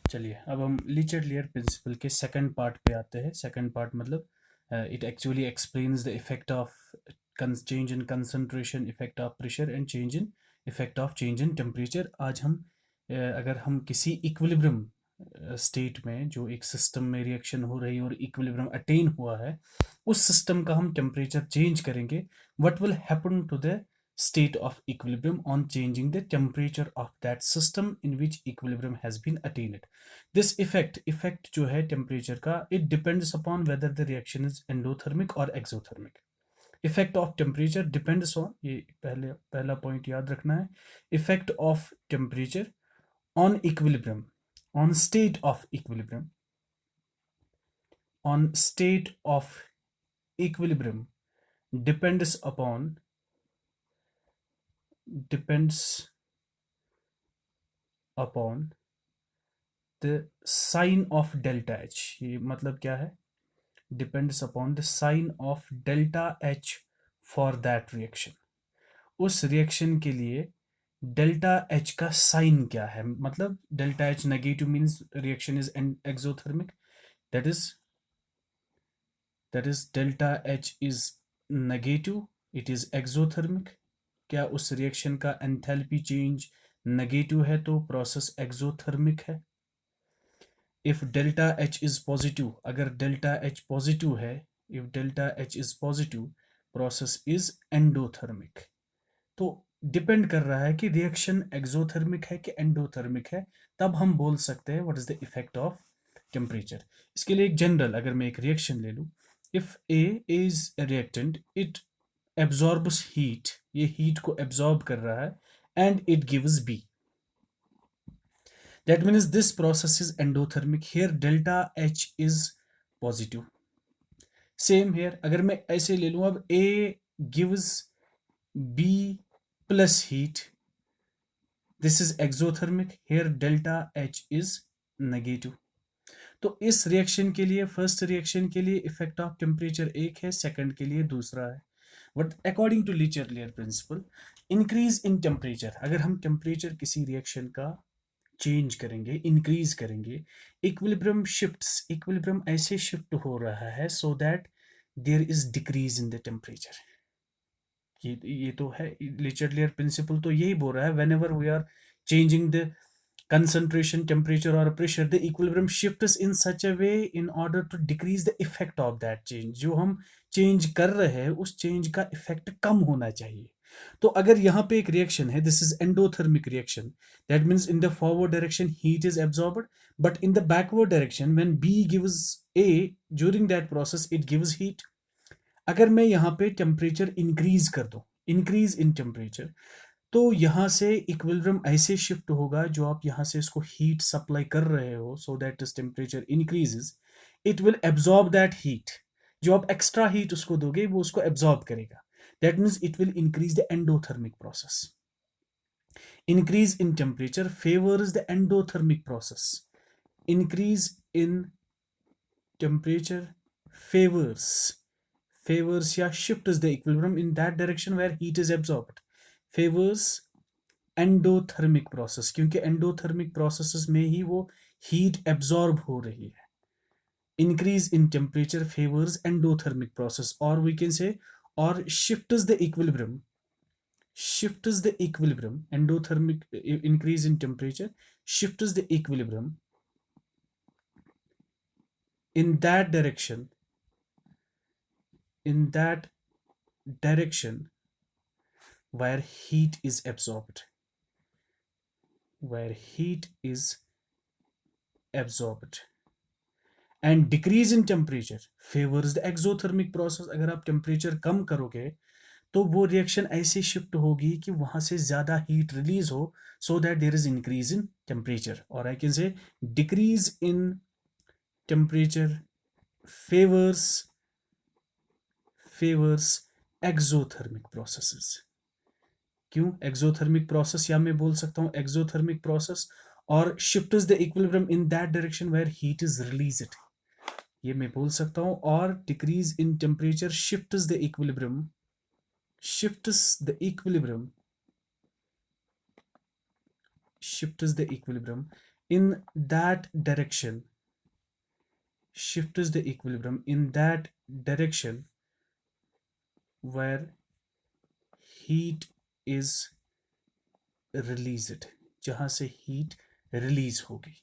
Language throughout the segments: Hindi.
चलिए अब हम लीचेट-लेयर प्रिंसिपल के सेकंड पार्ट पे आते हैं। सेकंड पार्ट मतलब it actually explains the effect of change in concentration, effect of pressure and change in effect of change in temperature. आज हम अगर हम किसी इक्विलिब्रियम स्टेट में जो एक सिस्टम में रिएक्शन हो रही है और इक्विलिब्रियम अटेन हुआ है, उस सिस्टम का हम टेम्परेचर चेंज करेंगे, what will happen to the state of equilibrium on changing the temperature of that system in which equilibrium has been attained. This effect जो है temperature का, it depends upon whether the reaction is endothermic or exothermic. Effect of temperature depends on, ये पहला point याद रखना है, effect of temperature on equilibrium, on state of equilibrium, on state of equilibrium depends upon the sign of delta h. ये मतलब क्या है? Depends upon the sign of delta h for that reaction. उस रिएक्शन के लिए डेल्टा एच का साइन क्या है? मतलब delta H negative means reaction is exothermic, that is delta H is negative, it is exothermic. क्या उस रिएक्शन का एंथैल्पी चेंज नेगेटिव है तो प्रोसेस एक्सोथर्मिक है। If delta H is positive, अगर डेल्टा एच पॉजिटिव है, if delta H is positive, process is endothermic. तो डिपेंड कर रहा है कि रिएक्शन एक्सोथर्मिक है कि एंडोथर्मिक है, तब हम बोल सकते हैं what is the effect of temperature. इसके लिए एक जनरल, अगर मैं एक रिएक्शन ले लूं, if A is reactant, it absorbs heat, ये हीट को एब्जॉर्ब कर रहा है, and it gives B, that means this process is endothermic. Here delta H is positive. Same here, अगर मैं ऐसे ले लूं, अब A gives B plus heat, this is exothermic. Here delta H is negative. तो इस रिएक्शन के लिए, फर्स्ट रिएक्शन के लिए इफेक्ट ऑफ टेम्परेचर एक है, सेकंड के लिए दूसरा है। But according to Le Chatelier principle, increase in temperature, अगर हम टेम्परेचर किसी रिएक्शन का चेंज करेंगे, इंक्रीज करेंगे, इक्विलिब्रियम शिफ्ट्स, इक्विलिब्रियम ऐसे शिफ्ट हो रहा है so that there is decrease in the temperature. ये तो है लीचेट-लेयर प्रिंसिपल, तो यही बोल रहा है, whenever we are changing the concentration, temperature or pressure, the equilibrium shifts in such a way in order to decrease the effect of that change. जो हम चेंज कर रहे हैं उस चेंज का इफेक्ट कम होना चाहिए। तो अगर यहाँ पे एक रिएक्शन है, this is endothermic reaction, that means in the forward direction heat is absorbed, but in the backward direction when B gives A, during that process it gives heat. अगर मैं यहाँ पे टेम्परेचर इंक्रीज कर दूं, इंक्रीज इन टेम्परेचर, तो यहाँ से इक्विलिब्रियम ऐसे शिफ्ट होगा, जो आप यहाँ से इसको हीट सप्लाई कर रहे हो सो दैट इस temperature increases, it will absorb that heat. जो आप एक्स्ट्रा हीट उसको दोगे वो उसको एब्जॉर्ब करेगा, that means it will increase the endothermic process. Increase in temperature favours the endothermic process, increase in temperature favors या shifts the equilibrium in that direction where heat is absorbed, favors endothermic process, क्योंकि एंडोथर्मिक प्रोसेसेस में ही वो हीट एब्जॉर्ब हो रही है। Increase in temperature favours endothermic process, और वी कैन से, और shifts the equilibrium, endothermic increase in temperature shifts the equilibrium in that direction where heat is absorbed, and decrease in temperature favors the exothermic process। अगर आप टेम्परेचर कम करोगे तो वो रिएक्शन ऐसे शिफ्ट होगी कि वहां से ज्यादा हीट रिलीज हो, so that there is increase in temperature, और I can say decrease in temperature favours exothermic processes. क्यों एक्सोथर्मिक प्रोसेस, या मैं बोल सकता हूं एक्सोथर्मिक प्रोसेस, और shifts the equilibrium in that direction where heat is released, ये मैं बोल सकता हूं। और decrease in temperature shifts the equilibrium in that direction shifts the equilibrium in that direction where heat is released, जहां से हीट रिलीज होगी.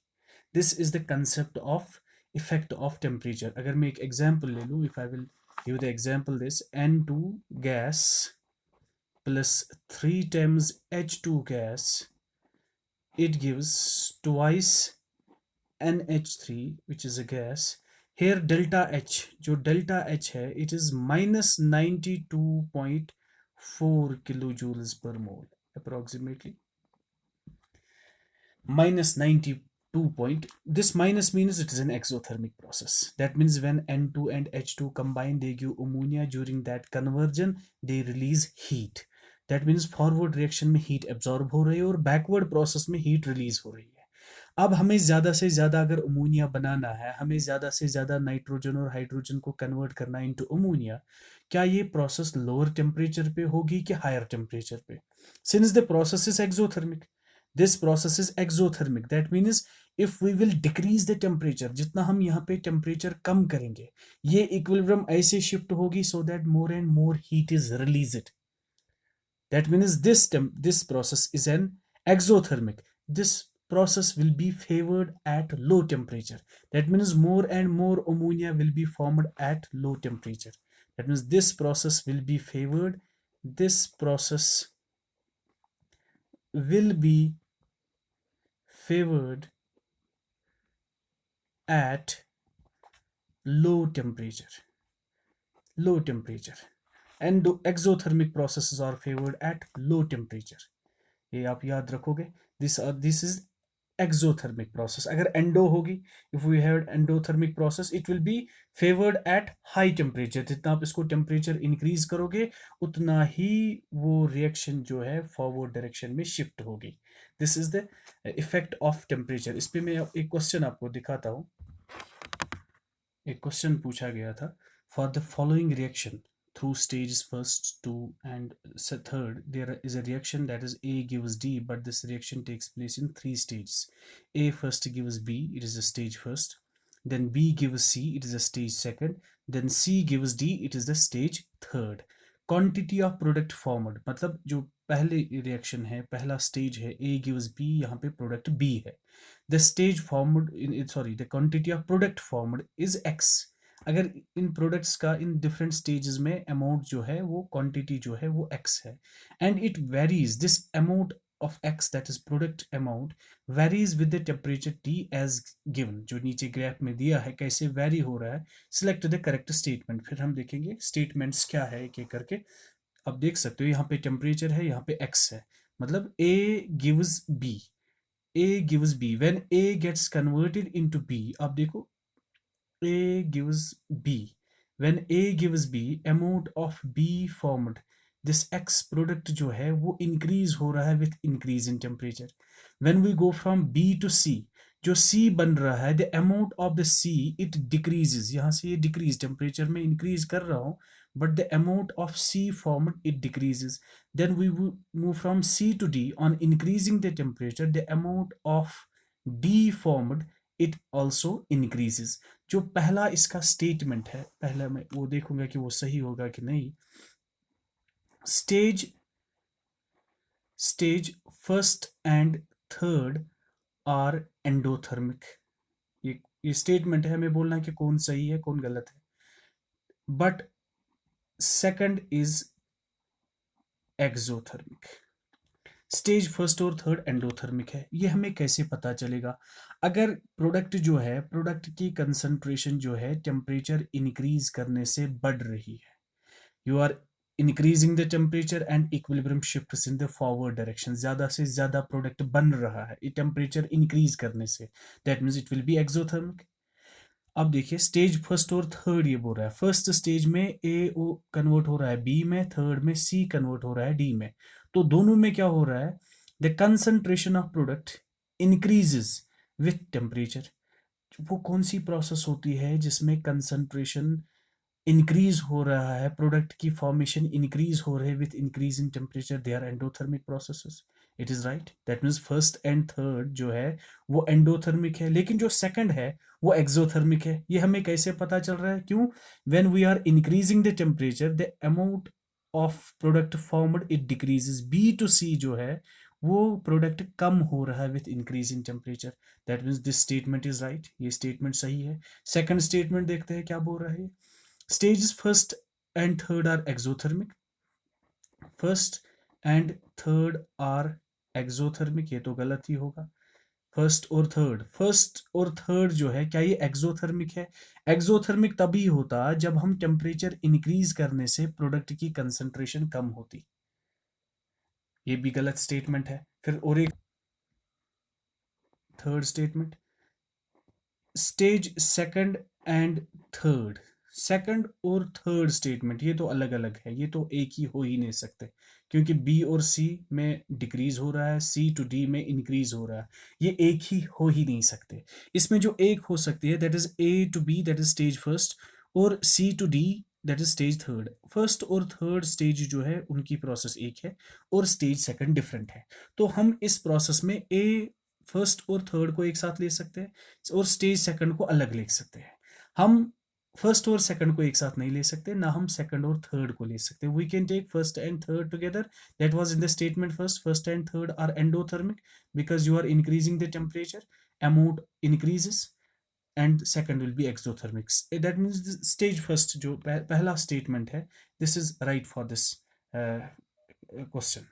This is the concept of effect of temperature. अगर मैं एक एग्जांपल ले लूं, if I will give the example this N2 gas plus 3 times H2 gas, it gives twice NH3 which is a gas. Here delta H, जो delta H है, it is minus 92.4 kilojoules per mole approximately. Minus 92 point, this minus means it is an exothermic process. That means when N2 and H2 combine, they give ammonia. During that conversion they release heat. That means forward reaction में हीट एब्जॉर्ब हो रही है और बैकवर्ड प्रोसेस में हीट रिलीज हो रही है. अब हमें ज़्यादा से ज़्यादा अगर अमोनिया बनाना है, हमें ज़्यादा से ज़्यादा नाइट्रोजन और हाइड्रोजन को कन्वर्ट करना इनटू अमोनिया, क्या ये प्रोसेस लोअर टेम्परेचर पे होगी कि हायर टेम्परेचर पे? Since the process is exothermic, this process is exothermic, that means if we will decrease the temperature, जितना हम यहाँ पे टेम्परेचर कम करेंगे, ये इक्विलिब्रियम ऐसे शिफ्ट होगी so that more and more heat is released. That means this process is an exothermic. This process will be favored at low temperature. That means more and more ammonia will be formed at low temperature. That means this process will be favored. This process will be favored at low temperature. Low temperature. And exothermic processes are favored at low temperature. ये आप याद रखोगे. This is exothermic process. अगर endo होगी, if we have endothermic process, it will be favored at high temperature. जितना आप इसको टेम्परेचर इंक्रीज करोगे उतना ही वो रिएक्शन जो है फॉरवर्ड डायरेक्शन में शिफ्ट होगी. This is the effect of temperature. इस पे मैं एक क्वेश्चन आपको दिखाता हूँ. एक क्वेश्चन पूछा गया था, for the following reaction through stages 1st, 2 and 3rd, there is a reaction that is A gives D, but this reaction takes place in 3 stages. A first gives B, it is a stage 1st, then B gives C, it is a stage 2nd, then C gives D, it is the stage 3rd. Quantity of product formed, मतलब जो पहले रिएक्शन है, पहला स्टेज है, A gives B, यहाँ पे प्रोडक्ट B है. The stage formed the quantity of product formed is X. अगर इन प्रोडक्ट्स का इन डिफरेंट स्टेजेस में अमाउंट जो है वो क्वांटिटी जो है वो x है, and it varies, this amount of x that is product amount varies with the temperature T as given. जो नीचे ग्राफ में दिया है कैसे वेरी हो रहा है. Select the correct statement. फिर हम देखेंगे स्टेटमेंट्स क्या है एक एक करके. अब देख सकते हो यहाँ पे टेम्परेचर है, यहाँ पे x है, मतलब A gives B, A gives B, when A gets converted into B, अब देखो A gives B. When A gives B, amount of B formed, this X product जो है वो increase हो रहा है with increase in temperature. When we go from B to C, जो C बन रहा है, the amount of the C it decreases. यहाँ से ये decrease temperature में increase कर रहा हूँ, but the amount of C formed it decreases. Then we move from C to D. On increasing the temperature, the amount of D formed it also increases. जो पहला इसका स्टेटमेंट है, पहला मैं वो देखूंगा कि वो सही होगा कि नहीं. Stage first and third are endothermic. ये स्टेटमेंट है, हमें बोलना कि कौन सही है कौन गलत है. But second is exothermic. Stage first और थर्ड एंडोथर्मिक है. ये हमें कैसे पता चलेगा? अगर प्रोडक्ट जो है, प्रोडक्ट की कंसंट्रेशन जो है टेम्परेचर इंक्रीज करने से बढ़ रही है, you are increasing the temperature and equilibrium shifts in the forward direction. ज्यादा से ज्यादा प्रोडक्ट बन रहा है टेम्परेचर इंक्रीज करने से, that means it will be exothermic. अब देखिए स्टेज फर्स्ट और थर्ड ये बोल रहा है. फर्स्ट स्टेज में ए ओ कन्वर्ट हो रहा है बी में, थर्ड में सी कन्वर्ट हो रहा है डी में. तो दोनों में क्या हो रहा है? The concentration of product increases with temperature. वो कौन सी प्रोसेस होती है जिसमें कंसंट्रेशन इंक्रीज हो रहा है, प्रोडक्ट की फॉर्मेशन इंक्रीज हो रही है with increase in temperature? They are endothermic processes. It is right, that means first and third जो है वो एंडोथर्मिक है, लेकिन जो सेकंड है वो एक्सोथर्मिक है। ये हमें कैसे पता चल रहा है? क्यों? When we are increasing the temperature the amount of product formed it decreases, B to C जो है वो प्रोडक्ट कम हो रहा है with increase in temperature. That means this statement is right, ये स्टेटमेंट सही है। सेकंड स्टेटमेंट देखते हैं क्या बोल रहा है। Stages first and third are exothermic, first and third are exothermic, ये तो गलत ही होगा। फर्स्ट और थर्ड जो है क्या ये एक्सोथर्मिक है? एक्सोथर्मिक तभी होता जब हम टेम्परेचर इंक्रीज करने से प्रोडक्ट की कंसंट्रेशन कम होती, ये भी गलत स्टेटमेंट है। फिर और एक third statement, stage second and third, second और थर्ड स्टेटमेंट ये तो अलग अलग है, ये तो एक ही हो ही नहीं सकते, क्योंकि बी और सी में डिक्रीज हो रहा है, सी टू डी में इंक्रीज हो रहा है, ये एक ही हो ही नहीं सकते। इसमें जो एक हो सकती है that is A to B, that is stage first, और C to D that is stage third. First और थर्ड स्टेज जो है उनकी प्रोसेस एक है और स्टेज सेकंड डिफरेंट है। तो हम इस प्रोसेस में ए फर्स्ट और थर्ड को एक साथ ले सकते हैं और स्टेज सेकंड को अलग लिख सकते हैं। हम फर्स्ट और सेकंड को एक साथ नहीं ले सकते, ना हम सेकंड और थर्ड को ले सकते। We can take first and third together, that was in the statement first and third are endothermic because you are increasing the temperature, amount increases, and second will be exothermic. That means stage first जो पहला स्टेटमेंट है, this is right for this question.